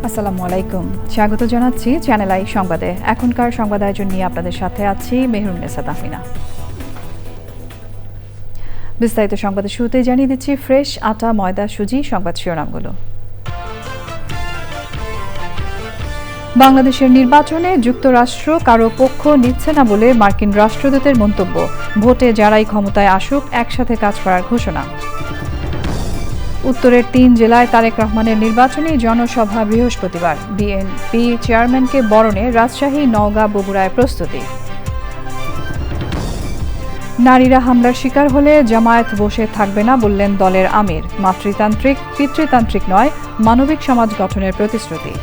আসসালামু আলাইকুম, স্বাগত জানাচ্ছি চ্যানেল আই সংবাদে। এখনকার সংবাদ আয়োজন নিয়ে আপনাদের সাথে আছি মেহরুন্নেসা তাহমিনা। বিস্তারিত সংবাদের শুরুতে জানিয়ে দিচ্ছি ফ্রেশ আটা, ময়দা, সুজি। সংবাদ শিরোনামগুলো। বাংলাদেশের নির্বাচনে যুক্তরাষ্ট্র কারো পক্ষ নিচ্ছে না বলে মার্কিন রাষ্ট্রদূতের মন্তব্য। ভোটে যারাই ক্ষমতায় আসুক একসাথে কাজ করার ঘোষণা। উত্তরের ৩ জেলায় তারেক রহমানের নির্বাচনী জনসভা বৃহস্পতিবার। বিএনপি চেয়ারম্যানকে বরণে রাজশাহী, নওগাঁ, বগুড়ায় প্রস্তুতি। নারীরা হামলার শিকার হলে জামায়াত বসে থাকবে না বললেন দলের আমির। পিতৃতান্ত্রিক নয়, মানবিক সমাজ গঠনের প্রতিশ্রুতি।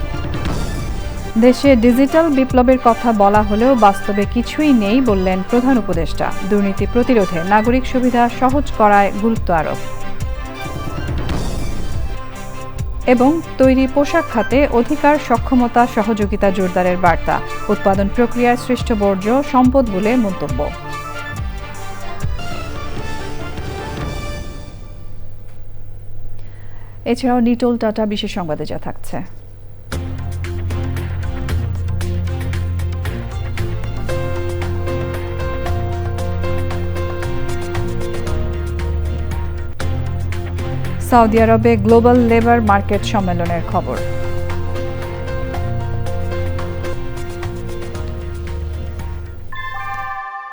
দেশে ডিজিটাল বিপ্লবের কথা বলা হলেও বাস্তবে কিছুই নেই বললেন প্রধান উপদেষ্টা। দুর্নীতি প্রতিরোধে নাগরিক সুবিধা সহজ করায় গুরুত্ব আরোপ। এবং তৈরি পোশাক খাতে অধিকার, সক্ষমতা, সহযোগিতা জোরদারের বার্তা। উৎপাদন প্রক্রিয়ায় সৃষ্ট বর্জ্য সম্পদ বলে মন্তব্য। এছাড়াও নিটোল টাটা বিশেষ সংবাদে যা থাকছে। সৌদি আরবে গ্লোবাল লেবার মার্কেট সম্মেলনের খবর।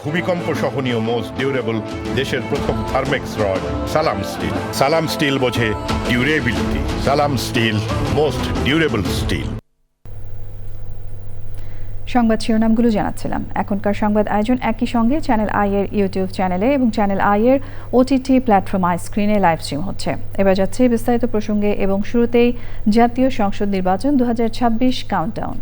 ভূমিকম্প সহনীয় মোস্ট ডিউরেবল দেশের প্রথম থার্মেক্স রড সালাম স্টিল। সালাম স্টিল বোঝে ডিউরেবিলিটি। সালাম স্টিল, মোস্ট ডিউরেবল স্টিল। সংবাদ শিরোনামগুলো জানাচ্ছিলাম। এখনকার সংবাদ আয়োজন একই সঙ্গে চ্যানেল আই এর ইউটিউব চ্যানেলে এবং চ্যানেল আই এর ওটিটি প্ল্যাটফর্ম আই স্ক্রিনে লাইভ স্ট্রিম হচ্ছে। এবার যাচ্ছে বিস্তারিত প্রসঙ্গে এবং শুরুতেই জাতীয় সংসদ নির্বাচন 2026 কাউন্টডাউন।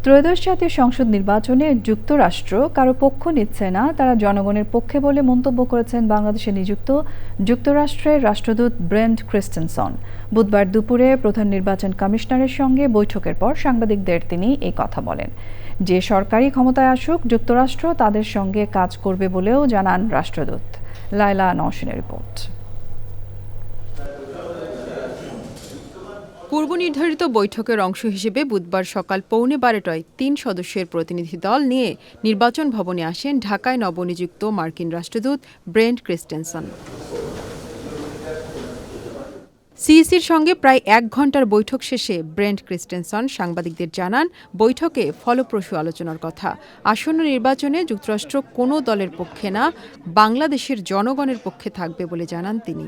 ত্রয়োদশ জাতীয় সংসদ নির্বাচনে যুক্তরাষ্ট্র কারো পক্ষ নিচ্ছে না, তারা জনগণের পক্ষে বলে মন্তব্য করেছেন বাংলাদেশে নিযুক্ত যুক্তরাষ্ট্রের রাষ্ট্রদূত ব্রেন্ট ক্রিস্টেনসন। বুধবার দুপুরে প্রধান নির্বাচন কমিশনারের সঙ্গে বৈঠকের পর সাংবাদিকদের তিনি এই কথা বলেন। যে সরকারি ক্ষমতায় আসুক যুক্তরাষ্ট্র তাদের সঙ্গে কাজ করবে বলেও জানান রাষ্ট্রদূত। লায়লা নওশিনের রিপোর্ট। পূর্ব নির্ধারিত বৈঠকের অংশ হিসেবে বুধবার সকাল 12:15টায় ৩ সদস্যের প্রতিনিধি দল নিয়ে নির্বাচন ভবনে আসেন ঢাকায় নবনিযুক্ত মার্কিন রাষ্ট্রদূত ব্রেন্ট ক্রিস্টেনসন। সিইসির সঙ্গে প্রায় 1 ঘণ্টার বৈঠক শেষে ব্রেন্ট ক্রিস্টেনসন সাংবাদিকদের জানান বৈঠকে ফলপ্রসূ আলোচনার কথা। আসন্ন নির্বাচনে যুক্তরাষ্ট্র কোনো দলের পক্ষে না, বাংলাদেশের জনগণের পক্ষে থাকবে বলে জানান তিনি।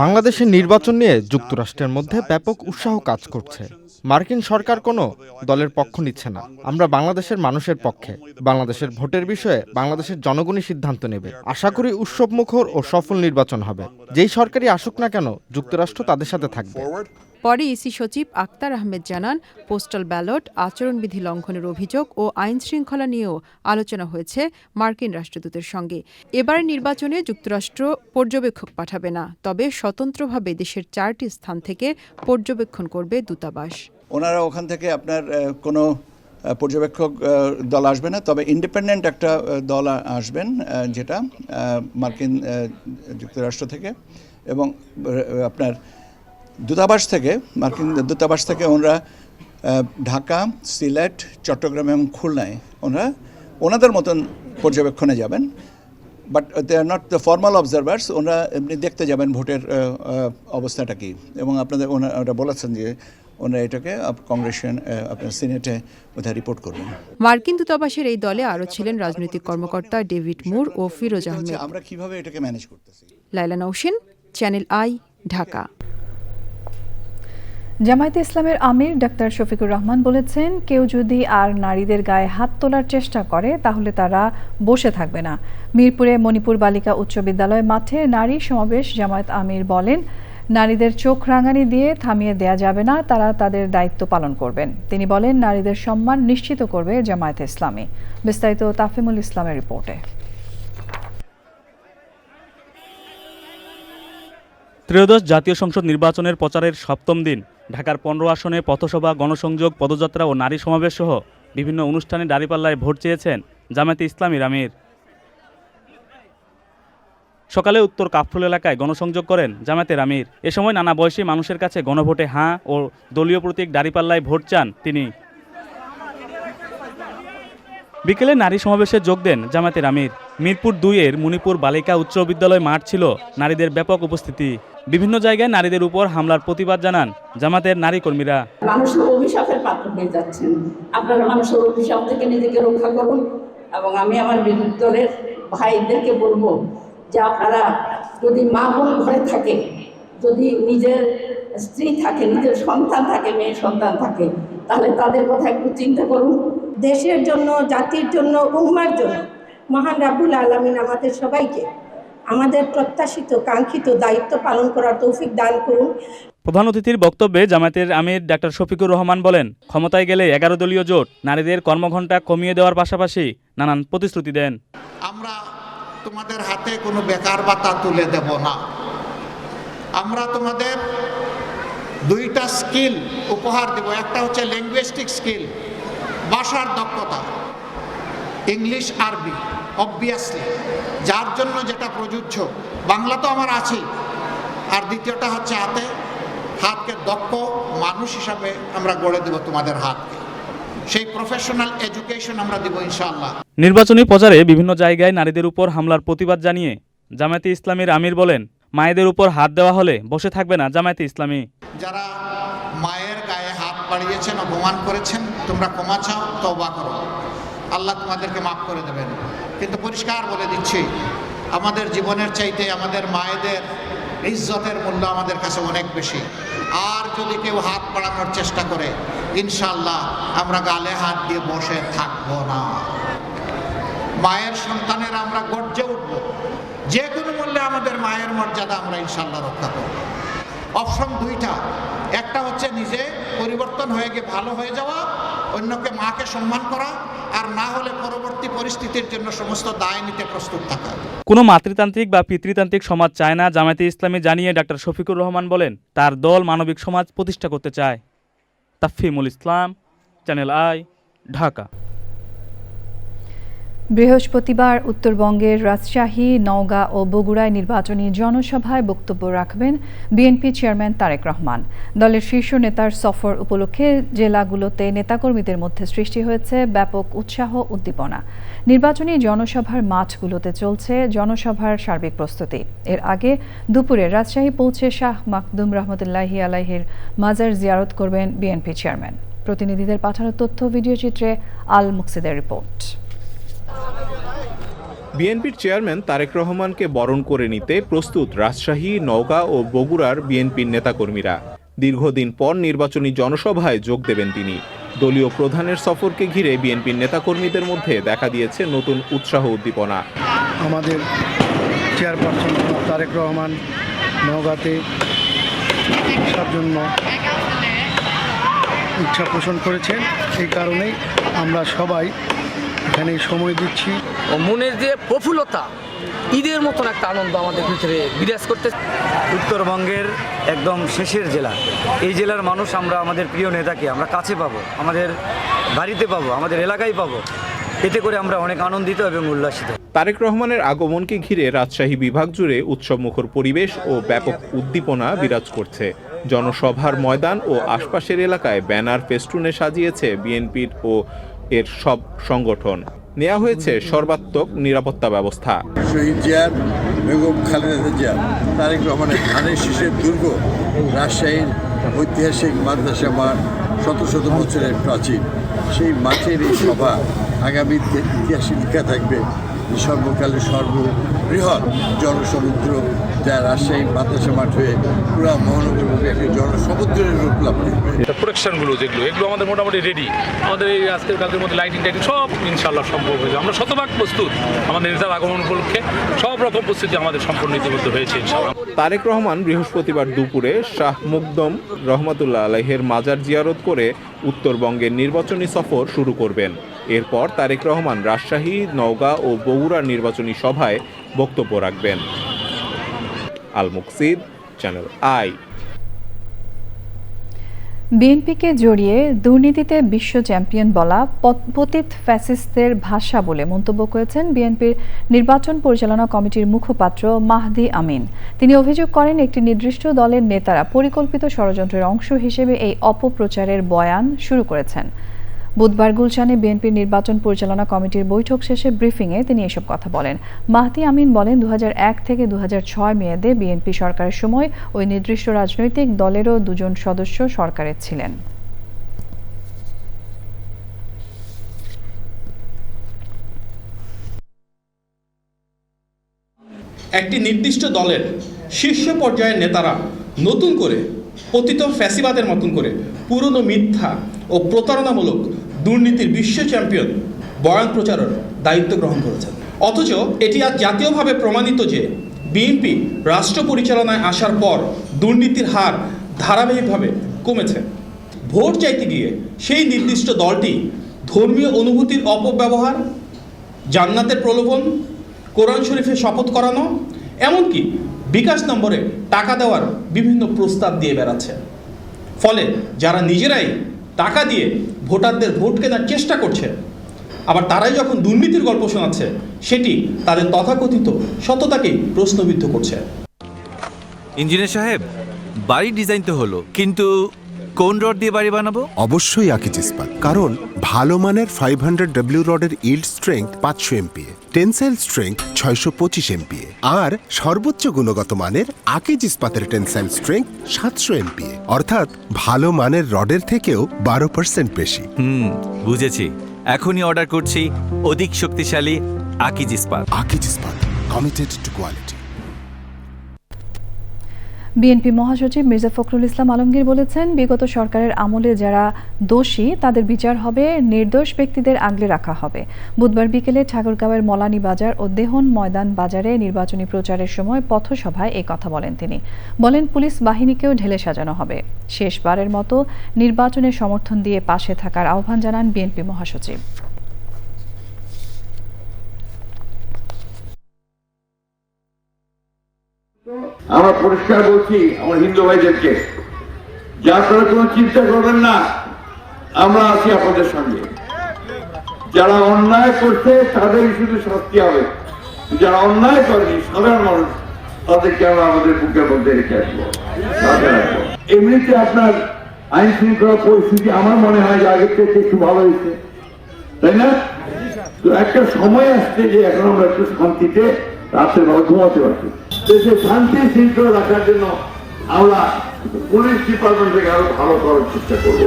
বাংলাদেশের নির্বাচন নিয়ে যুক্তরাষ্ট্রের মধ্যে ব্যাপক উৎসাহ কাজ করছে। মার্কিন সরকার কোনো দলের পক্ষ নিচ্ছে না। আমরা বাংলাদেশের মানুষের পক্ষে। বাংলাদেশের ভোটের বিষয়ে বাংলাদেশের জনগণই সিদ্ধান্ত নেবে। আশা করি উৎসবমুখর ও সফল নির্বাচন হবে। যেই সরকারই আসুক না কেন যুক্তরাষ্ট্র তাদের সাথে থাকবে। পরে ইসি সচিব আক্তার আহমেদ জানান পোস্টাল ব্যালট, আচরণবিধি লঙ্ঘনের অভিযোগ ও আইন শৃঙ্খলা নিয়েও আলোচনা হয়েছে মার্কিন রাষ্ট্রদূতের সঙ্গে। এবারের নির্বাচনে যুক্তরাষ্ট্র পর্যবেক্ষক পাঠাবে না, তবে স্বতন্ত্রভাবে দেশের 4টি স্থান থেকে পর্যবেক্ষণ করবে দূতাবাস। ওনারা ওখান থেকে আপনার কোনো পর্যবেক্ষক দল আসবে না, তবে ইন্ডিপেন্ডেন্ট একটা দল আসবেন যেটা মার্কিন যুক্তরাষ্ট্র থেকে এবং আপনার দূতাবাস থেকে, মার্কিন দূতাবাস থেকে ওনারা ঢাকা, সিলেট, চট্টগ্রাম এবং খুলনায় ওনাদের মতন পর্যবেক্ষণে যাবেন। But they are not the formal observers. ওনারা এমনি দেখতে যাবেন ভোটের অবস্থাটা কী, এবং আপনাদের ওনারা বলেছেন যে ওনারা এটাকে কংগ্রেসের আপনার সিনেটে বোধহয় রিপোর্ট করবেন। মার্কিন দূতাবাসের এই দলে আরও ছিলেন রাজনৈতিক কর্মকর্তা ডেভিড মুর ও ফিরোজ আহমেদ। আমরা কিভাবে এটাকে ম্যানেজ করতেছি। Laila Naushin, channel I, Dhaka. জামায়াতে ইসলামের আমির ডাক্তার শফিকুর রহমান বলেছেন, কেউ যদি আর নারীদের গায়ে হাত তোলার চেষ্টা করে তাহলে তারা বসে থাকবে না। মিরপুরে মণিপুর বালিকা উচ্চ বিদ্যালয় মাঠে নারী সমাবেশ জামায়াত আমির বলেন, নারীদের চোখ রাঙানি দিয়ে থামিয়ে দেয়া যাবে না, তারা তাদের দায়িত্ব পালন করবেন। তিনি বলেন, নারীদের সম্মান নিশ্চিত করবে জামায়াতে ইসলামী। বিস্তারিত তাফিমুল ইসলামের রিপোর্টে। ত্রয়োদশ জাতীয় সংসদ নির্বাচনের প্রচারের সপ্তম দিন ঢাকার 15 আসনে পথসভা, গণসংযোগ, পদযাত্রা ও নারী সমাবেশ সহ বিভিন্ন অনুষ্ঠানে দাঁড়িপাল্লায় ভোট চেয়েছেন জামায়াতে ইসলামীর আমির। সকালে উত্তর কাফরুল এলাকায় গণসংযোগ করেন জামায়াতের আমির। এ সময় নানা বয়সী মানুষের কাছে গণভোটে হাঁ ও দলীয় প্রতীক দাঁড়িপাল্লায় ভোট চান তিনি। বিকেলে নারী সমাবেশে যোগ দেন জামায়াতের আমির। মিরপুর 2-এর মুনিপুর বালিকা উচ্চ বিদ্যালয় মাঠ ছিল নারীদের ব্যাপক উপস্থিতি। বিভিন্ন জায়গায় নারীদের উপর হামলার প্রতিবাদ জানান জামাতের নারী কর্মীরা। মানুষের অভিশাপের পাত্র হয়ে যাচ্ছেন, আপনারা মানুষের অভিশাপ থেকে নিজেকে রক্ষা করুন। এবং আমি আমার বিরোধী দলের ভাইদেরকে বলবো যে আপনারা যদি মা বোন ঘরে থাকে, যদি নিজের স্ত্রী থাকে, নিজের সন্তান থাকে, মেয়ে সন্তান থাকে, তাহলে তাদের কথা একটু চিন্তা করুন। দেশের জন্য, জাতির জন্য, উম্মার জন্য মহান রাব্বুল আলামিন আমাদের সবাইকে আমাদের প্রত্যাশিত কাঙ্ক্ষিত দায়িত্ব পালন করার তৌফিক দান করুন। প্রধান অতিথির বক্তব্যে জামায়াতের আমির ডাক্তার শফিকুর রহমান বলেন, ক্ষমতায় গেলে 11 দলীয় জোট নারীদের কর্মঘণ্টা কমিয়ে দেওয়ার পাশাপাশি নানান প্রতিশ্রুতি দেন। আমরা তোমাদের হাতে কোনো বেকার ভাতা তুলে দেব না। আমরা তোমাদের 2টা স্কিল উপহার দেব। একটা হচ্ছে লিঙ্গুইস্টিক স্কিল, ভাষার দক্ষতা, ইংলিশ আরবি অবভিয়াসলি, যার জন্য যেটা প্রযোজ্য। বাংলা তো আমার আছেই। আর দ্বিতীয়টা হচ্ছে হাতকে দক্ষ মানুষ হিসাবে আমরা গড়ে দেব তোমাদের হাতকে। সেই প্রফেশনাল এডুকেশন আমরা দেব ইনশাআল্লাহ। নির্বাচনী প্রচারে বিভিন্ন জায়গায় নারীদের উপর হামলার প্রতিবাদ জানিয়ে জামায়াতে ইসলামীর আমির বলেন, মায়েদের উপর হাত দেওয়া হলে বসে থাকবে না জামায়াতে ইসলামী। যারা মায়ের গায়ে হাত বাড়িয়েছেন, অপমান করেছেন, তোমরা ক্ষমা চাও, তওবা করো, আল্লাহ তোমাদেরকে মাফ করে দেবেন। কিন্তু পরিষ্কার বলে দিচ্ছি, আমাদের জীবনের চাইতে আমাদের মায়েদের ইজ্জতের মূল্য আমাদের কাছে অনেক বেশি। আর যদি কেউ হাত বাড়ানোর চেষ্টা করে, ইনশাআল্লাহ আমরা গালে হাত দিয়ে বসে থাকবো না। মায়ের সন্তানের আমরা গর্জে উঠব, যে কোনো মূল্যে আমাদের মায়ের মর্যাদা আমরা ইনশাআল্লাহ রক্ষা করব। অপশন 2টা, একটা হচ্ছে নিজে পরিবর্তন হয়ে গিয়ে ভালো হয়ে যাওয়া, অন্যকে মাকে সম্মান করা, আর না হলে পরবর্তী পরিস্থিতির জন্য সমস্ত দায় নিতে প্রস্তুত থাকা। কোনো মাতৃতান্ত্রিক বা পিতৃতান্ত্রিক সমাজ চায় না জামায়াতে ইসলামী জানিয়ে ডাক্তার শফিকুর রহমান বলেন, তার দল মানবিক সমাজ প্রতিষ্ঠা করতে চায়। তাফিমুল ইসলাম, চ্যানেল আই, ঢাকা। বৃহস্পতিবার উত্তরবঙ্গের রাজশাহী, নওগাঁ ও বগুড়ায় নির্বাচনী জনসভায় বক্তব্য রাখবেন বিএনপি চেয়ারম্যান তারেক রহমান। দলের শীর্ষ নেতার সফর উপলক্ষে জেলাগুলোতে নেতাকর্মীদের মধ্যে সৃষ্টি হয়েছে ব্যাপক উৎসাহ উদ্দীপনা। নির্বাচনী জনসভার মাঠগুলোতে চলছে জনসভার সার্বিক প্রস্তুতি। এর আগে দুপুরে রাজশাহী পৌঁছে শাহ মাকদুম রহমতুল্লাহি আলাইহির মাজার জিয়ারত করবেন বিএনপি চেয়ারম্যান। প্রতিনিধিদের পাঠানো তথ্য ভিডিও চিত্রে আল মুকসিদের রিপোর্ট। বিএনপির চেয়ারম্যান তারেক রহমানকে বরণ করে নিতে প্রস্তুত রাজশাহী, নওগাঁ ও বগুড়ার বিএনপির নেতাকর্মীরা। দীর্ঘদিন পর নির্বাচনী জনসভায় যোগ দেবেন তিনি। দলীয় প্রধানের সফরকে ঘিরে বিএনপির নেতাকর্মীদের মধ্যে দেখা দিয়েছে নতুন উৎসাহ উদ্দীপনা। আমাদের চেয়ারপারসন তারেক রহমান নওগাঁতে তার জন্য ইচ্ছা পোষণ করেছেন, এই কারণেই আমরা সবাই এখানে সময় দিচ্ছি। ও মনের যে প্রফুল্লতা, ঈদের মতন একটা আনন্দ আমাদের ভিতরে বিরাজ করতে। উত্তরবঙ্গের একদম শেষের জেলা, এই জেলার মানুষ আমরা আমাদের প্রিয় নেতাকে আমরা কাছে পাবো, আমাদের বাড়িতে পাবো, আমাদের এলাকায় পাবো। এতে করে আমরা অনেক আনন্দিত এবং উল্লাসিত। তারেক রহমানের আগমনকে ঘিরে রাজশাহী বিভাগ জুড়ে উৎসবমুখর পরিবেশ ও ব্যাপক উদ্দীপনা বিরাজ করছে। জনসভার ময়দান ও আশপাশের এলাকায় ব্যানার ফেস্টুনে সাজিয়েছে বিএনপির ও এর সব সংগঠন। নেওয়া হয়েছে সর্বাত্মক নিরাপত্তা ব্যবস্থা। শহীদ জিয়ার, বেগম খালেদা জিয়া, তারেক রহমানের ধানের শীষের দুর্গ রাজশাহীর ঐতিহাসিক মাদ্রাসা মাঠ, শত শত বছরের প্রাচীন সেই মাঠের এই সভা আগামী ইতিহাসে লেখা থাকবে সর্বকালের সর্ববৃহৎ জনসমুদ্র যা রাজশাহী মাদ্রাসা মাঠ হয়ে পুরো মহানগরব্যাপী একটি জনসমুদ্রের রূপ লাভ করবে। প্রোডাকশনগুলো এগুলো আমাদের মোটামুটি রেডি। আমাদের এই আজকের কাজের মধ্যে লাইটিং সব ইনশাআল্লাহ সম্ভব হয়েছে। আমরা শতভাগ প্রস্তুত। আমাদের নেতার আগমন উপলক্ষে সব রকম প্রস্তুতি আমাদের সম্পূর্ণ ইতিমধ্যে হয়েছে ইনশাআল্লাহ। তারেক রহমান বৃহস্পতিবার দুপুরে শাহ মুকদম রহমাতুল্লাহ আলাইহের মাজার জিয়ারত করে উত্তরবঙ্গের নির্বাচনী সফর শুরু করবেন। এরপর তারেক রহমান রাজশাহী, নওগাঁ ও বগুড়ার নির্বাচনী সভায় বক্তব্য রাখবেন। আল মুকসিদ, চ্যানেল আই। বিএনপিকে জড়িয়ে দুর্নীতিতে বিশ্ব চ্যাম্পিয়ন বলা পতিত ফ্যাসিস্টদের ভাষা বলে মন্তব্য করেছেন বিএনপির নির্বাচন পরিচালনা কমিটির মুখপাত্র মাহদি আমিন। তিনি অভিযোগ করেন একটি নির্দিষ্ট দলের নেতারা পরিকল্পিত ষড়যন্ত্রের অংশ হিসেবে এই অপপ্রচারের বয়ান শুরু করেছেন। বুধবার গুলশানে বিএনপির নির্বাচন পরিচালনা কমিটির বৈঠক শেষে ব্রিফিংয়ে তিনি এসব কথা বলেন। মাহদি আমিন বলেন, 2001 থেকে 2006 মেয়াদে বিএনপি সরকারের সময় ওই নির্দিষ্ট রাজনৈতিক দলেরও 2 সদস্য সরকারে ছিলেন। একটি নির্দিষ্ট দলের শীর্ষ পর্যায়ের নেতারা নতুন করে পতিত ফ্যাসিবাদের মতন করে পুরনো মিথ্যা ও প্রতারণামূলক দুর্নীতির বিশ্ব চ্যাম্পিয়ন বয়ান প্রচারের দায়িত্ব গ্রহণ করেছেন। অথচ এটি আজ জাতীয়ভাবে প্রমাণিত যে বিএনপি রাষ্ট্র পরিচালনায় আসার পর দুর্নীতির হার ধারাবাহিকভাবে কমেছে। ভোট চাইতে গিয়ে সেই নির্দিষ্ট দলটি ধর্মীয় অনুভূতির অপব্যবহার, জান্নাতের প্রলোভন, কোরআন শরীফে শপথ করানো, এমনকি বিকাশ নম্বরে টাকা দেওয়ার বিভিন্ন প্রস্তাব দিয়ে বেড়াচ্ছে। ফলে যারা নিজেরাই টাকা দিয়ে ভোটারদের ভোট কেনার চেষ্টা করছে, আবার তারাই যখন দুর্নীতির গল্প শোনাচ্ছে, সেটি তাদের তথাকথিত সততাকেই প্রশ্নবিদ্ধ করছে। ইঞ্জিনিয়ার সাহেব, বাড়ি ডিজাইন তো হলো, কিন্তু কোন রড দিয়ে বাড়ি বানাবো? অবশ্যই আকিজ ইস্পাত, কারণ ভালো মানের 500W রডের yield strength 500 MPa, tensile strength 625 MPa আর সর্বোচ্চ গুণগত মানের আকিজ ইস্পাতের টেনসাইল স্ট্রেংথ 700 MPa, অর্থাৎ ভালো মানের রডের থেকেও 12% বেশি। বুঝেছি, এখনই অর্ডার করছি অধিক শক্তিশালী আকিজ ইস্পাত। আকিজ ইস্পাত, কমিটেড টু কোয়ালিটি। বিএনপি মহাসচিব মির্জা ফখরুল ইসলাম আলমগীর বলেছেন, বিগত সরকারের আমলে যারা দোষী তাদের বিচার হবে, নির্দোষ ব্যক্তিদের আগলে রাখা হবে। বুধবার বিকেলে ঠাকুরগাঁওয়ের মলানী বাজার ও দেহন ময়দান বাজারে নির্বাচনী প্রচারের সময় পথসভায় এই কথা বলেন তিনি। বলেন, পুলিশ বাহিনীকেও ঢেলে সাজানো হবে। শেষবারের মতো নির্বাচনে সমর্থন দিয়ে পাশে থাকার আহ্বান জানান বিএনপি মহাসচিব। আমরা পরিষ্কার বলছি আমার হিন্দু ভাইদেরকে, যে আপনারা কোনো চিন্তা করবেন না, আমরা আছি আপনাদের সঙ্গে। যারা অন্যায় করছে তাদেরই শুধু শাস্তি হবে, যারা অন্যায় করেনি সাধারণ মানুষ, তাদেরকে আমরা আমাদের বুকের মধ্যে রেখে আসবো। এমনিতে আপনার আইন শৃঙ্খলা পরিস্থিতি আমার মনে হয় যে আগের থেকে একটু ভালো হয়েছে, তাই না? তো একটা সময় আসছে যে এখন আমরা একটু শান্তিতে রাতের বেলা ঘুমাতে পারছি। দেশে শান্তি শৃঙ্খলা রাখার জন্য আমরা পুলিশ ডিপার্টমেন্টকে আরো ভালো করার চেষ্টা করব।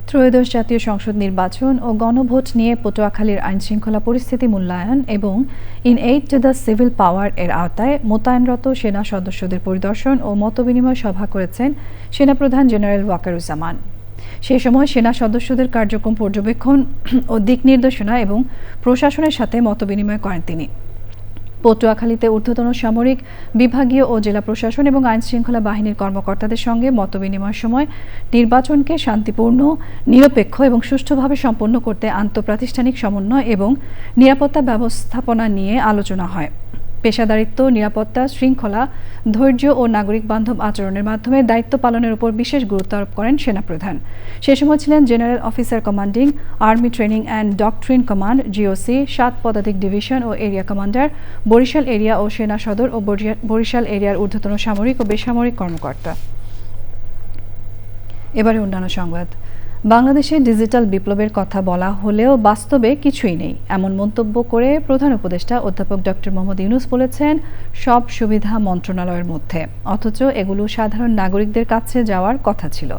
ত্রয়োদশ জাতীয় সংসদ নির্বাচন ও গণভোট নিয়ে পটুয়াখালীর আইনশৃঙ্খলা পরিস্থিতি মূল্যায়ন এবং in aid to the civil পাওয়ার এর আওতায় মোতায়েনরত সেনা সদস্যদের পরিদর্শন ও মতবিনিময় সভা করেছেন সেনাপ্রধান জেনারেল ওয়াকারুজ্জামান। সেই সময় সেনা সদস্যদের কার্যক্রম পর্যবেক্ষণ ও দিক নির্দেশনা এবং প্রশাসনের সাথে মতবিনিময় করেন তিনি। পটুয়াখালীতে ঊর্ধ্বতন সামরিক, বিভাগীয় ও জেলা প্রশাসন এবং আইনশৃঙ্খলা বাহিনীর কর্মকর্তাদের সঙ্গে মতবিনিময়ের সময় নির্বাচনকে শান্তিপূর্ণ, নিরপেক্ষ এবং সুষ্ঠুভাবে সম্পন্ন করতে আন্তঃপ্রাতিষ্ঠানিক সমন্বয় এবং নিরাপত্তা ব্যবস্থাপনা নিয়ে আলোচনা হয়। পেশাদারিত্ব, নিরাপত্তা, শৃঙ্খলা, ধৈর্য ও নাগরিক বান্ধব আচরণের মাধ্যমে দায়িত্ব পালনের উপর বিশেষ গুরুত্ব আরোপ করেন সেনাপ্রধান। সে সময় ছিলেন general officer commanding army training and doctrine command GOC 7 পদাতিক ডিভিশন ও এরিয়া কমান্ডার, বরিশাল এরিয়া ও সেনা সদর ও বরিশাল এরিয়ার ঊর্ধ্বতন সামরিক ও বেসামরিক কর্মকর্তা। এবারে অন্যান্য সংবাদ। বাংলাদেশে ডিজিটাল বিপ্লবের কথা বলা হলেও বাস্তবে কিছুই নেই, এমন মন্তব্য করে প্রধান উপদেষ্টা অধ্যাপক ডক্টর মোহাম্মদ ইউনূস বলেছেন, সব সুবিধা মন্ত্রণালয়ের মধ্যে, অথচ এগুলো সাধারণ নাগরিকদের কাছে যাওয়ার কথা ছিল।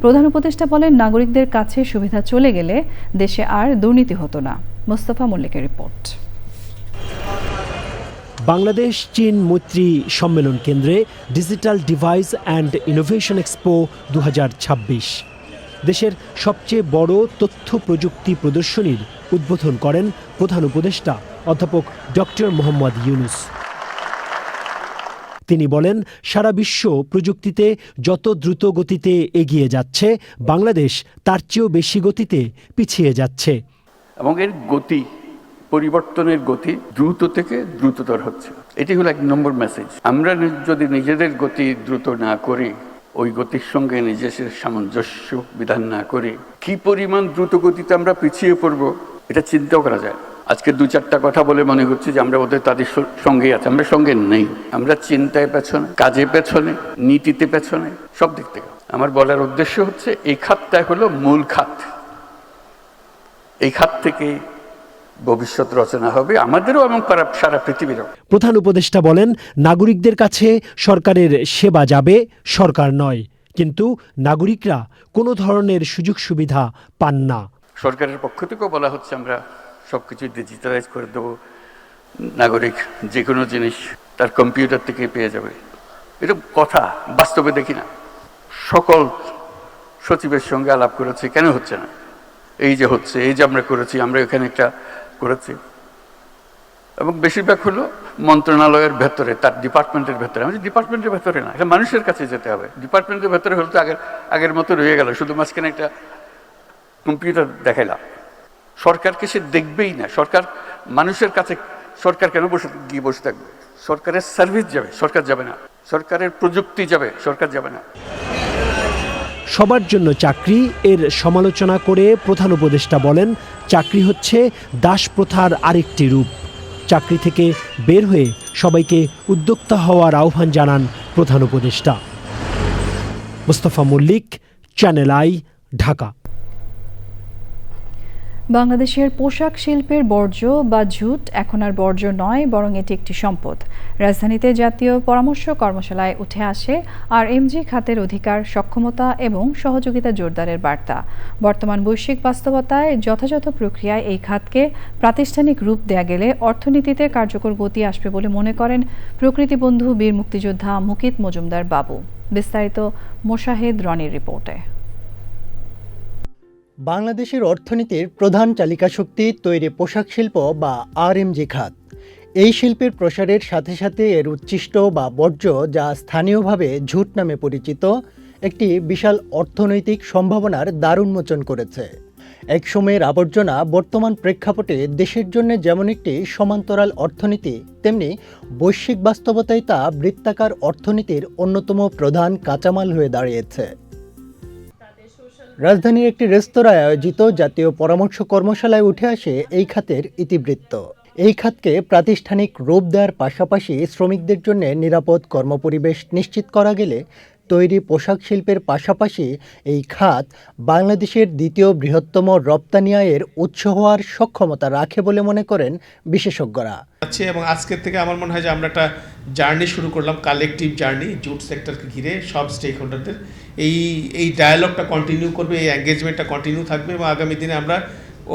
প্রধান উপদেষ্টা বলেন, নাগরিকদের কাছে সুবিধা চলে গেলে দেশে আর দুর্নীতি হতো না। মোস্তফা মল্লিকের রিপোর্ট। বাংলাদেশ চীন মৈত্রী সম্মেলন কেন্দ্রে digital device and innovation expo 2026। দেশের সবচেয়ে বড় তথ্য প্রযুক্তি প্রদর্শনীর উদ্বোধন করেন প্রধান উপদেষ্টা অধ্যাপক ডক্টর মোহাম্মদ ইউনুস। তিনি বলেন, সারা বিশ্ব প্রযুক্তিতে যত দ্রুত গতিতে এগিয়ে যাচ্ছে, বাংলাদেশ তার চেয়েও বেশি গতিতে পিছিয়ে যাচ্ছে। এবং এর গতি, পরিবর্তনের গতি দ্রুত থেকে দ্রুততর হচ্ছে। এটি হলো 1 নম্বর মেসেজ। আমরা যদি নিজেদের গতি দ্রুত না করি, ওই গতির সঙ্গে নিজেদের সামঞ্জস্য বিধান না করি, কি পরিমাণ দ্রুত গতিতে আমরা পিছিয়ে পড়ব এটা চিন্তাও করা যায়। আজকে 2-4টা কথা বলে মনে হচ্ছে যে আমরা তাদের সঙ্গেই আছি। আমরা সঙ্গে নেই। আমরা চিন্তায় পেছনে, কাজে পেছনে, নীতিতে পেছনে, সব দিক থেকে। আমার বলার উদ্দেশ্য হচ্ছে এই খাতটা হলো মূল খাত। এই খাত থেকে ভবিষ্যৎ রচনা হবে আমাদেরও এবং সারা পৃথিবীরও। প্রধান উপদেষ্টা বলেন, নাগরিকদের কাছে সরকারের সেবা যাবে, সরকার নয়। কিন্তু নাগরিকরা কোনো ধরনের সুযোগ সুবিধা পান না। সরকারের পক্ষ থেকেও বলা হচ্ছে আমরা সবকিছু ডিজিটালাইজ করে দেবো, নাগরিক যে কোনো জিনিস তার কম্পিউটার থেকে পেয়ে যাবে। এটা কথা, বাস্তবে দেখি না। সকল সচিবের সঙ্গে আলাপ করেছে, কেন হচ্ছে না? এই যে হচ্ছে, এই যে আমরা করেছি, আমরা এখানে একটা করেছি। এবং বেশিরভাগ হলো মন্ত্রণালয়ের ভেতরে, তার ডিপার্টমেন্টের ভেতরে। আমি ডিপার্টমেন্টের ভেতরে না, এটা মানুষের কাছে যেতে হবে। ডিপার্টমেন্টের ভেতরে হলে তো আগের মতো রয়ে গেল, শুধু মাঝখানে একটা কম্পিউটার দেখাইলাম। সরকারকে সে দেখবেই না। সরকার মানুষের কাছে, সরকার কেন গিয়ে বসে থাকবে? সরকারের সার্ভিস যাবে, সরকার যাবে না। সরকারের প্রযুক্তি যাবে, সরকার যাবে না। সবার জন্য চাকরি এর সমালোচনা করে প্রধান উপদেষ্টা বলেন, চাকরি হচ্ছে দাস প্রথার আরেকটি রূপ। চাকরি থেকে বের হয়ে সবাইকে উদ্যোক্তা হওয়ার আহ্বান জানান প্রধান উপদেষ্টা। Mostafa Mallik, channel I, Dhaka. বাংলাদেশের পোশাক শিল্পের বর্জ্য বা ঝুট এখন আর বর্জ্য নয়, বরং এটি একটি সম্পদ। রাজধানীতে জাতীয় পরামর্শ কর্মশালায় উঠে আসে RMG খাতের অধিকার, সক্ষমতা এবং সহযোগিতা জোরদারের বার্তা। বর্তমান বৈশ্বিক বাস্তবতায় যথাযথ প্রক্রিয়ায় এই খাতকে প্রাতিষ্ঠানিক রূপ দেয়া গেলে অর্থনীতিতে কার্যকর গতি আসবে বলে মনে করেন প্রকৃতিবন্ধু বীর মুক্তিযোদ্ধা মুকিত মজুমদার বাবু। বিস্তারিত মোশাহেদ রনির রিপোর্টে। বাংলাদেশের অর্থনীতির প্রধান চালিকা শক্তি তৈরি পোশাক শিল্প বা RMG খাত। এই শিল্পের প্রসারের সাথে সাথে এর উচ্ছিষ্ট বা বর্জ্য, যা স্থানীয়ভাবে ঝুট নামে পরিচিত, একটি বিশাল অর্থনৈতিক সম্ভাবনার দ্বার উন্মোচন করেছে। একসময়ের আবর্জনা বর্তমান প্রেক্ষাপটে দেশের জন্য যেমন একটি সমান্তরাল অর্থনীতি, তেমনি বৈশ্বিক বাস্তবতায় তা বৃত্তাকার অর্থনীতির অন্যতম প্রধান কাঁচামাল হয়ে দাঁড়িয়েছে। রাজধানীর একটি রেস্তোরাঁয় আয়োজিত জাতীয় পরামর্শ কর্মশালায় উঠে আসে এই খাতের ইতিবৃত্ত। এই খাতকে প্রাতিষ্ঠানিক রূপ দেওয়ার পাশাপাশি শ্রমিকদের জন্য নিরাপদ কর্মপরিবেশ নিশ্চিত করা গেলে তৈরি পোশাক শিল্পের পাশাপাশি এই খাত বাংলাদেশের দ্বিতীয় বৃহত্তম রপ্তানি আয়ের উৎস হওয়ার সক্ষমতা রাখে বলে মনে করেন বিশেষজ্ঞরা। এবং আজকের থেকে আমার মনে হয় যে আমরা একটা জার্নি শুরু করলাম, কালেকটিভ জার্নি, জুট সেক্টরকে ঘিরে সব স্টেক হোল্ডারদের। এই ডায়ালগটা কন্টিনিউ করবে, এই এঙ্গেজমেন্টটা কন্টিনিউ থাকবে এবং আগামী দিনে আমরা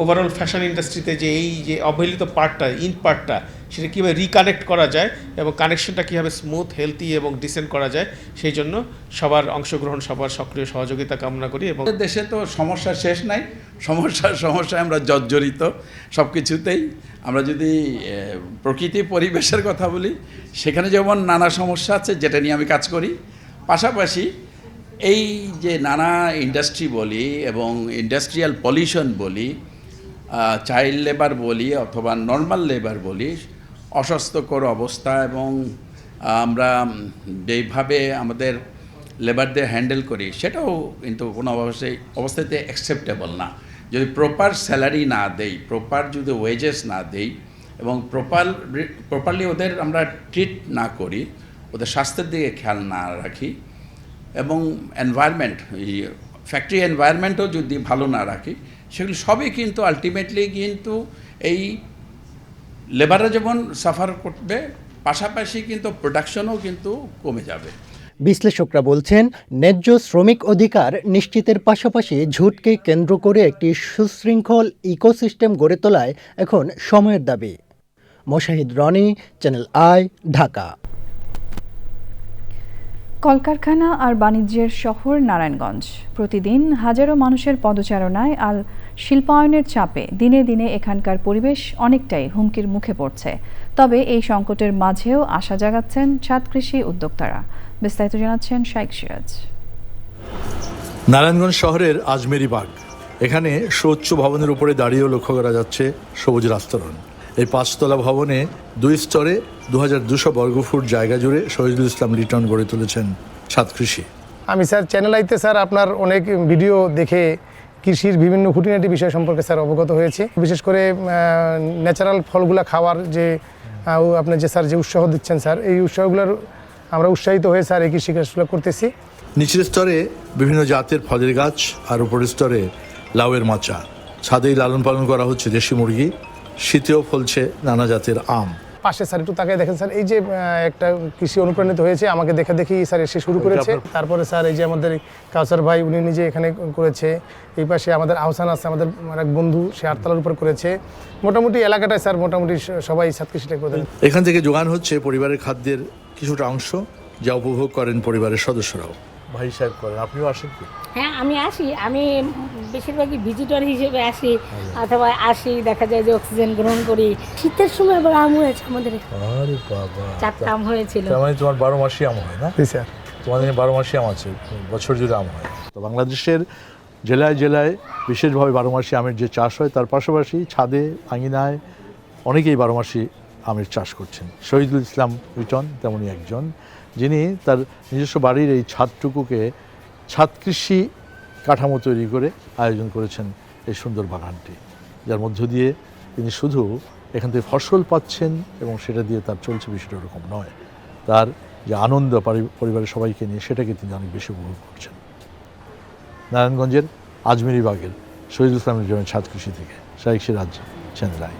ওভারঅল ফ্যাশন ইন্ডাস্ট্রিতে যে এই যে অবহেলিত পার্টটা, পার্টটা, সেটা কীভাবে রিকানেক্ট করা যায় এবং কানেকশনটা কীভাবে স্মুথ, হেলদি এবং ডিসেন্ট করা যায়, সেই জন্য সবার অংশগ্রহণ, সবার সক্রিয় সহযোগিতা কামনা করি। এবং দেশে তো সমস্যার শেষ নাই, সমস্যায় আমরা জর্জরিত সব কিছুতেই। আমরা যদি প্রকৃতি পরিবেশের কথা বলি, সেখানে যেমন নানা সমস্যা আছে, যেটা নিয়ে আমি কাজ করি। পাশাপাশি এই যে নানা ইন্ডাস্ট্রি বলি এবং ইন্ডাস্ট্রিয়াল পলিউশন বলি, চাইল্ড লেবার বলি অথবা নর্মাল লেবার বলি, অস্বাস্থ্যকর অবস্থা এবং আমরা যেইভাবে আমাদের লেবারদের হ্যান্ডেল করি, সেটাও কিন্তু কোনো অবস্থাতে অ্যাকসেপ্টেবল না। যদি প্রপার স্যালারি না দেই, প্রপার যদি ওয়েজেস না দেই এবং প্রপারলি ওদের আমরা ট্রিট না করি, ওদের স্বাস্থ্যের দিকে খেয়াল না রাখি এবং এনভায়রনমেন্ট, এই ফ্যাক্টরি এনভায়রনমেন্টও যদি ভালো না রাখি, সেগুলো সবই কিন্তু আলটিমেটলি কিন্তু এই লেবাররা যেমন সাফার করবে, পাশাপাশি কিন্তু প্রোডাকশনও কিন্তু কমে যাবে। বিশ্লেষকরা বলছেন, ন্যায্য শ্রমিক অধিকার নিশ্চিতের পাশাপাশি ঝুটকে কেন্দ্র করে একটি সুশৃঙ্খল ইকোসিস্টেম গড়ে তোলায় এখন সময়ের দাবি। Moshahid Roni, channel I, Dhaka. কলকারখানা আর বাণিজ্যের শহর নারায়ণগঞ্জ। প্রতিদিন হাজারো মানুষের পদচারণায় আর শিল্পায়নের চাপে দিনে দিনে এখানকার পরিবেশ অনেকটাই হুমকির মুখে পড়ছে। তবে এই সংকটের মাঝেও আশা জাগাচ্ছেন ছাদ কৃষি উদ্যোক্তারা। বিস্তারিত জানাচ্ছেন শাইখ সিরাজ। নারায়ণগঞ্জ শহরের আজমেরি বাগ, এখানে সুউচ্চ ভবনের উপরে দাঁড়িয়েও লক্ষ্য করা যাচ্ছে সবুজ আস্তরণ। এই 5 তলা ভবনে 2 স্তরে 2200 বর্গফুট জায়গা জুড়ে শহীদুল ইসলাম লিটন গড়ে তুলেছেন ছাদ কৃষি। আমি স্যার চ্যানেল আইতে স্যার আপনার অনেক ভিডিও দেখে কৃষির বিভিন্ন খুঁটিনাটি বিষয় সম্পর্কে স্যার অবগত হয়েছে। বিশেষ করে ন্যাচারাল ফলগুলা খাওয়ার যে আপনি যে স্যার যে উৎসাহ দিচ্ছেন স্যার, এই উৎসাহগুলোর আমরা উৎসাহিত হয়ে স্যার এই কৃষি কাজগুলো করতেছি। নিচের স্তরে বিভিন্ন জাতের ফলের গাছ আর উপরের স্তরে লাউয়ের মাচা। ছাদেই লালন পালন করা হচ্ছে দেশি মুরগি, শীতেও ফলছে নানা জাতের আম। পাশে স্যার একটু তাকায় দেখেন স্যার, এই যে একটা কৃষি অনুপ্রাণিত হয়েছে, আমাকে দেখে দেখেই স্যার এসে শুরু করেছে। তারপরে স্যার এই যে আমাদের কাউসার ভাই, উনি নিজে এখানে করেছে। এই পাশে আমাদের আহসান আছে, আমাদের এক বন্ধু, সে 8 তলার উপর করেছে। মোটামুটি এলাকাটায় স্যার মোটামুটি সবাই ছাদ কৃষিটা করে। এখান থেকে যোগান হচ্ছে পরিবারের খাদ্যের কিছুটা অংশ, যা উপভোগ করেন পরিবারের সদস্যরাও। ভাই সাহেব করেন, আপনিও আসেন কি? হ্যাঁ, আমি আসি। আমি বেশিরভাগই ভিজিটর হিসেবে আসি, অথবা আসি দেখা যায় যে অক্সিজেন গ্রহণ করি। শীতের সময় আবার আম হয়েছে আমাদের। আরে বাবা, 4টা আম হয়েছিল। তার মানে তোমার 12 মাসই আম হয় না? জি স্যার, তোমাদের 12 মাসই আম আছে, বছর জুড়ে আম হয়। তো বাংলাদেশের জেলায় জেলায় বিশেষভাবে 12 মাসি আমের যে চাষ হয়, তার পাশাপাশি ছাদে আঙিনায় অনেকেই 12 মাসি আমের চাষ করছেন। শহীদুল ইসলাম লিটন তেমনই একজন, যিনি তার নিজস্ব বাড়ির এই ছাদটুকুকে ছাদ কৃষি কাঠামো তৈরি করে আয়োজন করেছেন এই সুন্দর বাগানটি, যার মধ্য দিয়ে তিনি শুধু এখান থেকে ফসল পাচ্ছেন এবং সেটা দিয়ে তার চলছে, বিষয়টা ওরকম নয়। তার যে আনন্দ পরিবারের সবাইকে নিয়ে, সেটাকে তিনি অনেক বেশি উপভোগ করছেন। নারায়ণগঞ্জের আজমেরি বাগের শহীদুল ইসলাম লিটনের ছাদ কৃষি থেকে শাইখ সিরাজ, চ্যানেল আই।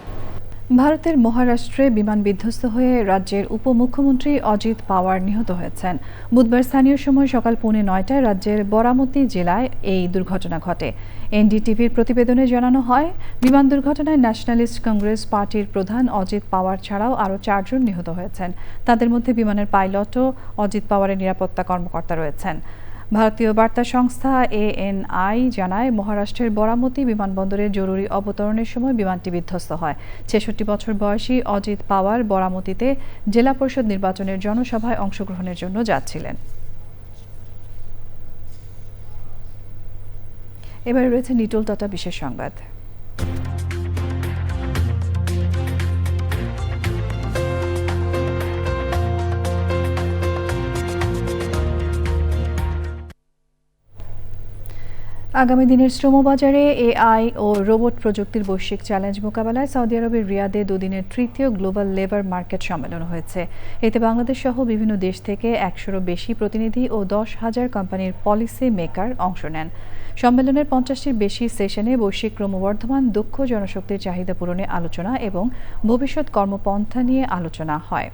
ভারতের মহারাষ্ট্রে বিমান বিধ্বস্ত হয়ে রাজ্যের উপমুখ্যমন্ত্রী অজিত পাওয়ার নিহত হয়েছেন। বুধবার স্থানীয় সময় সকাল 9:15 রাজ্যের বরামতি জেলায় এই দুর্ঘটনা ঘটে। এনডিটিভির প্রতিবেদনে জানানো হয়, বিমান দুর্ঘটনায় ন্যাশনালিস্ট কংগ্রেস পার্টির প্রধান অজিত পাওয়ার ছাড়াও আরও 4 জন নিহত হয়েছেন। তাদের মধ্যে বিমানের পাইলটও অজিত পাওয়ারের নিরাপত্তা কর্মকর্তা রয়েছেন। ভারতীয় বার্তা সংস্থা ANI জানায়, মহারাষ্ট্রের বরামতি বিমানবন্দরে জরুরি অবতরণের সময় বিমানটি বিধ্বস্ত হয়। 66 বছর বয়সী অজিত পাওয়ার বরামতিতে জেলা পরিষদ নির্বাচনের জনসভায় অংশগ্রহণের জন্য যাচ্ছিলেন। এবারে রয়েছে নিটোল টাটা বিশেষ সংবাদ। আগামী দিনের শ্রমবাজারে AI ও রোবট প্রযুক্তির বৈশ্বিক চ্যালেঞ্জ মোকাবেলায় সৌদি আরবের রিয়াদে 2 দিনের তৃতীয় গ্লোবাল লেবার মার্কেট সম্মেলন হয়েছে। এতে বাংলাদেশ সহ বিভিন্ন দেশ থেকে 100-এরও বেশি প্রতিনিধি ও 10,000 কোম্পানির পলিসি মেকার অংশ নেন। সম্মেলনের 50-টির বেশি সেশনে বৈশ্বিক ক্রমবর্ধমান দক্ষ জনশক্তির চাহিদা পূরণে আলোচনা এবং ভবিষ্যৎ কর্মপন্থা নিয়ে আলোচনা হয়।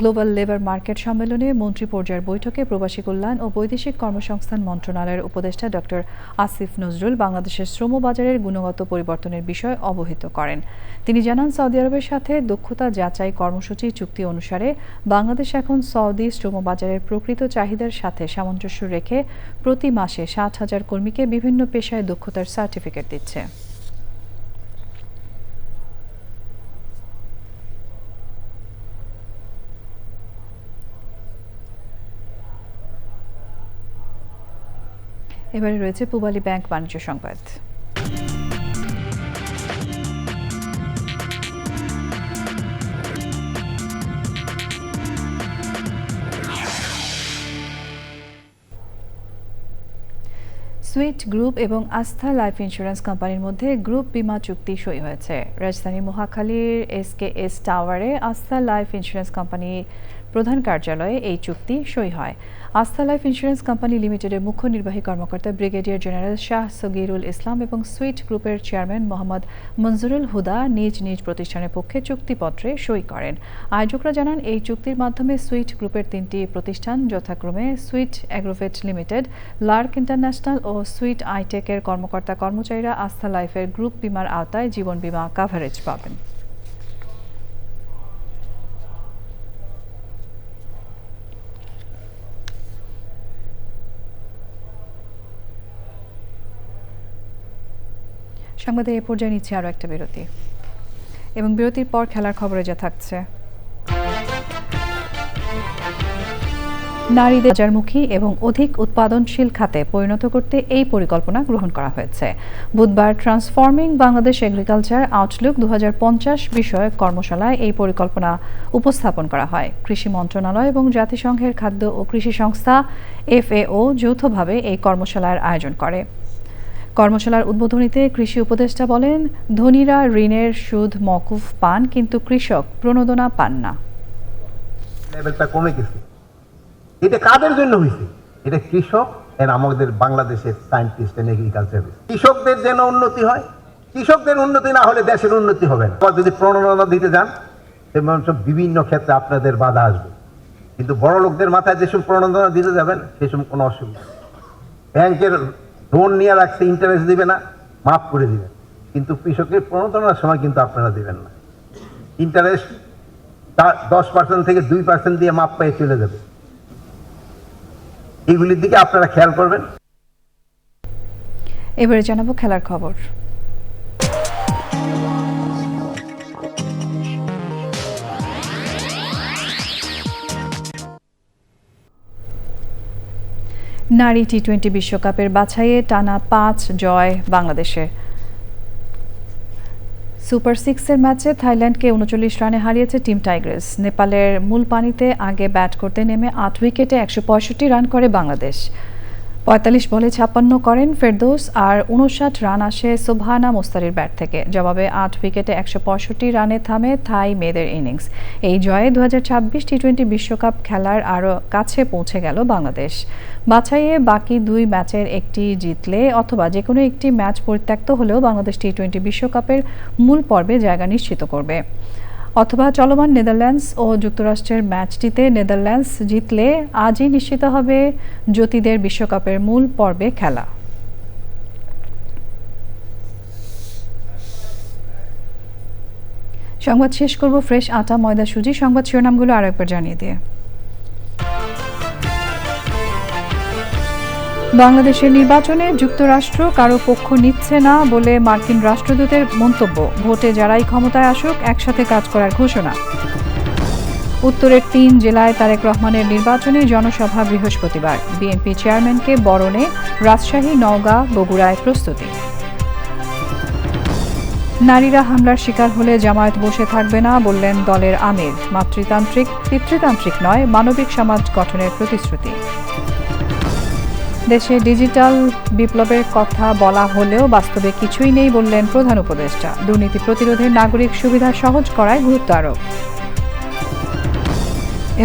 গ্লোবাল লেবার মার্কেট সম্মেলনে মন্ত্রী পর্যায়ের বৈঠকে প্রবাসী কল্যাণ ও বৈদেশিক কর্মসংস্থান মন্ত্রণালয়ের উপদেষ্টা ডক্টর আসিফ নজরুল বাংলাদেশের শ্রমবাজারের গুণগত পরিবর্তনের বিষয় অবহিত করেন। তিনি জানান, সৌদি আরবের সাথে দক্ষতা যাচাই কর্মসূচি চুক্তি অনুসারে বাংলাদেশ এখন সৌদি শ্রমবাজারের প্রকৃত চাহিদার সাথে সামঞ্জস্য রেখে প্রতি মাসে 60,000 কর্মীকে বিভিন্ন পেশায় দক্ষতার সার্টিফিকেট দিচ্ছে। এবারে রয়েছে পূবালী ব্যাংক বাণিজ্য সংবাদ। সুইট গ্রুপ এবং আস্থা লাইফ ইন্স্যুরেন্স কোম্পানির মধ্যে গ্রুপ বীমা চুক্তি সই হয়েছে। রাজধানীর মহাখালীর SKS টাওয়ারে আস্থা লাইফ ইন্স্যুরেন্স কোম্পানি প্রধান কার্যালয়ে এই চুক্তি সই হয়। আস্থা লাইফ ইন্স্যুরেন্স কোম্পানি লিমিটেডের মুখ্য নির্বাহী কর্মকর্তা ব্রিগেডিয়ার জেনারেল শাহ সগিরুল ইসলাম এবং সুইট গ্রুপের চেয়ারম্যান মোহাম্মদ মঞ্জুরুল হুদা নিজ নিজ প্রতিষ্ঠানের পক্ষে চুক্তিপত্রে সই করেন। আয়োজকরা জানান, এই চুক্তির মাধ্যমে সুইট গ্রুপের 3টি প্রতিষ্ঠান যথাক্রমে sweet agrovet limited, lark international ও সুইট আইটেকের কর্মকর্তা কর্মচারীরা আস্থা লাইফের গ্রুপ বীমার আওতায় জীবন বীমা কাভারেজ পাবেন। সংবাদের এ পর্যায়ে নিচ্ছে আরও একটা বিরতি এবং বিরতির পর খেলার খবরে যা থাকছে। নারীদের বাজারমুখী এবং অধিক উৎপাদনশীল খাতে পরিণত করতে এই পরিকল্পনা গ্রহণ করা হয়েছে। বুধবার ট্রান্সফর্মিং বাংলাদেশ এগ্রিকালচার আউটলুক 2050 বিষয়ক কর্মশালায় এই পরিকল্পনা উপস্থাপন করা হয়। কৃষি মন্ত্রণালয় এবং জাতিসংঘের খাদ্য ও কৃষি সংস্থা FAO যৌথভাবে এই কর্মশালার আয়োজন করে। কর্মশালার উদ্বোধনীতে কৃষি উপদেষ্টা বলেন, ধনীরা ঋণের সুদ মওকুফ পান, কিন্তু কৃষক প্রণোদনা পান না। লেভেলটা কমে গেছে। এটা কাদের জন্য হয়েছে? এটা কৃষক আর আমাদের বাংলাদেশের সায়েন্টিস্ট এন্ড এগ্রিকালচার। কৃষকদের যেন উন্নতি হয়, কৃষকদের উন্নতি না হলে দেশের উন্নতি হবে না। যদি প্রণোদনা দিতে যান তেমন সব বিভিন্ন ক্ষেত্রে আপনাদের বাধা আসবে, কিন্তু বড় লোকদের মাথায় যেসব প্রণোদনা দিতে যাবেন সেসব কোনো অসুবিধা। ব্যাংকের লোন নিয়ে রাখছে, ইন্টারেস্ট দিবে না, মাফ করে দিবেন, কিন্তু কৃষকের প্রণোদনার সময় কিন্তু আপনারা দিবেন না। ইন্টারেস্ট 10% থেকে 2% দিয়ে মাপ পেয়ে চলে যাবে। এগুলির দিকে আপনারা খেয়াল করবেন। এবারে জানাবো খেলার খবর। নারী টি-20 বিশ্বকাপের বাছাইয়ে টানা 5 জয় বাংলাদেশের। সুপার 6-এর ম্যাচে থাইল্যান্ডকে 39 রানে হারিয়েছে টিম টাইগ্রেস। নেপালের মূল পানিতে আগে ব্যাট করতে নেমে 8 উইকেটে 165 রান করে বাংলাদেশ। 45 বলে 56 করেন ফেরদৌস, আর 59 রান আসে সোবহানা মোস্তারির ব্যাট থেকে। জবাবে 8 উইকেটে 165 রানে থামে থাই মেয়েদের ইনিংস। এই জয়ে 2026 টি-20 বিশ্বকাপ খেলার আরও কাছে পৌঁছে গেল বাংলাদেশ। বাছাইয়ে বাকি 2 ম্যাচের একটি জিতলে অথবা যে কোনো একটি ম্যাচ পরিত্যক্ত হলেও বাংলাদেশ টি-20 বিশ্বকাপের মূল পর্বে জায়গা নিশ্চিত করবে। অথবা চলমান নেদারল্যান্ডস ও যুক্তরাষ্ট্রের ম্যাচটিতে নেদারল্যান্ডস জিতলে আজই নিশ্চিত হবে জ্যোতিদের বিশ্বকাপের মূল পর্বে খেলা। সংবাদ শেষ করব ফ্রেশ আটা ময়দা সুজি। সংবাদ শিরোনামগুলো আরো একবার জানিয়ে দিয়ে। বাংলাদেশের নির্বাচনে যুক্তরাষ্ট্র কারো পক্ষ নিচ্ছে না বলে মার্কিন রাষ্ট্রদূতের মন্তব্য। ভোটে যারাই ক্ষমতায় আসুক একসাথে কাজ করার ঘোষণা। উত্তরের 3 জেলায় তারেক রহমানের নির্বাচনী জনসভা বৃহস্পতিবার। বিএনপি চেয়ারম্যানকে বরণে রাজশাহী, নওগাঁ, বগুড়ায় প্রস্তুতি। নারীরা হামলার শিকার হলে জামায়াত বসে থাকবে না বললেন দলের আমির। পিতৃতান্ত্রিক নয়, মানবিক সমাজ গঠনের প্রতিশ্রুতি। দেশে ডিজিটাল বিপ্লবের কথা বলা হলেও বাস্তবে কিছুই নেই বললেন প্রধান উপদেষ্টা। দুর্নীতি প্রতিরোধে নাগরিক সুবিধা সহজ করায় গুরুত্ব আরোপ।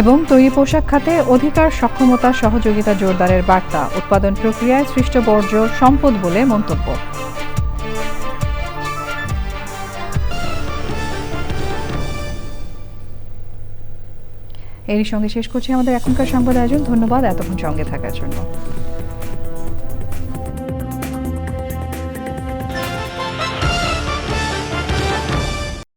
এবং তৈরি পোশাক খাতে অধিকার, সক্ষমতা, সহযোগিতা জোরদারের বার্তা। উৎপাদন প্রক্রিয়ায় সৃষ্ট বর্জ্য সম্পদ বলে মন্তব্য। এরই সঙ্গে শেষ করছি আমাদের এখনকার সংবাদ আয়োজন। ধন্যবাদ এতক্ষণ সঙ্গে থাকার জন্য।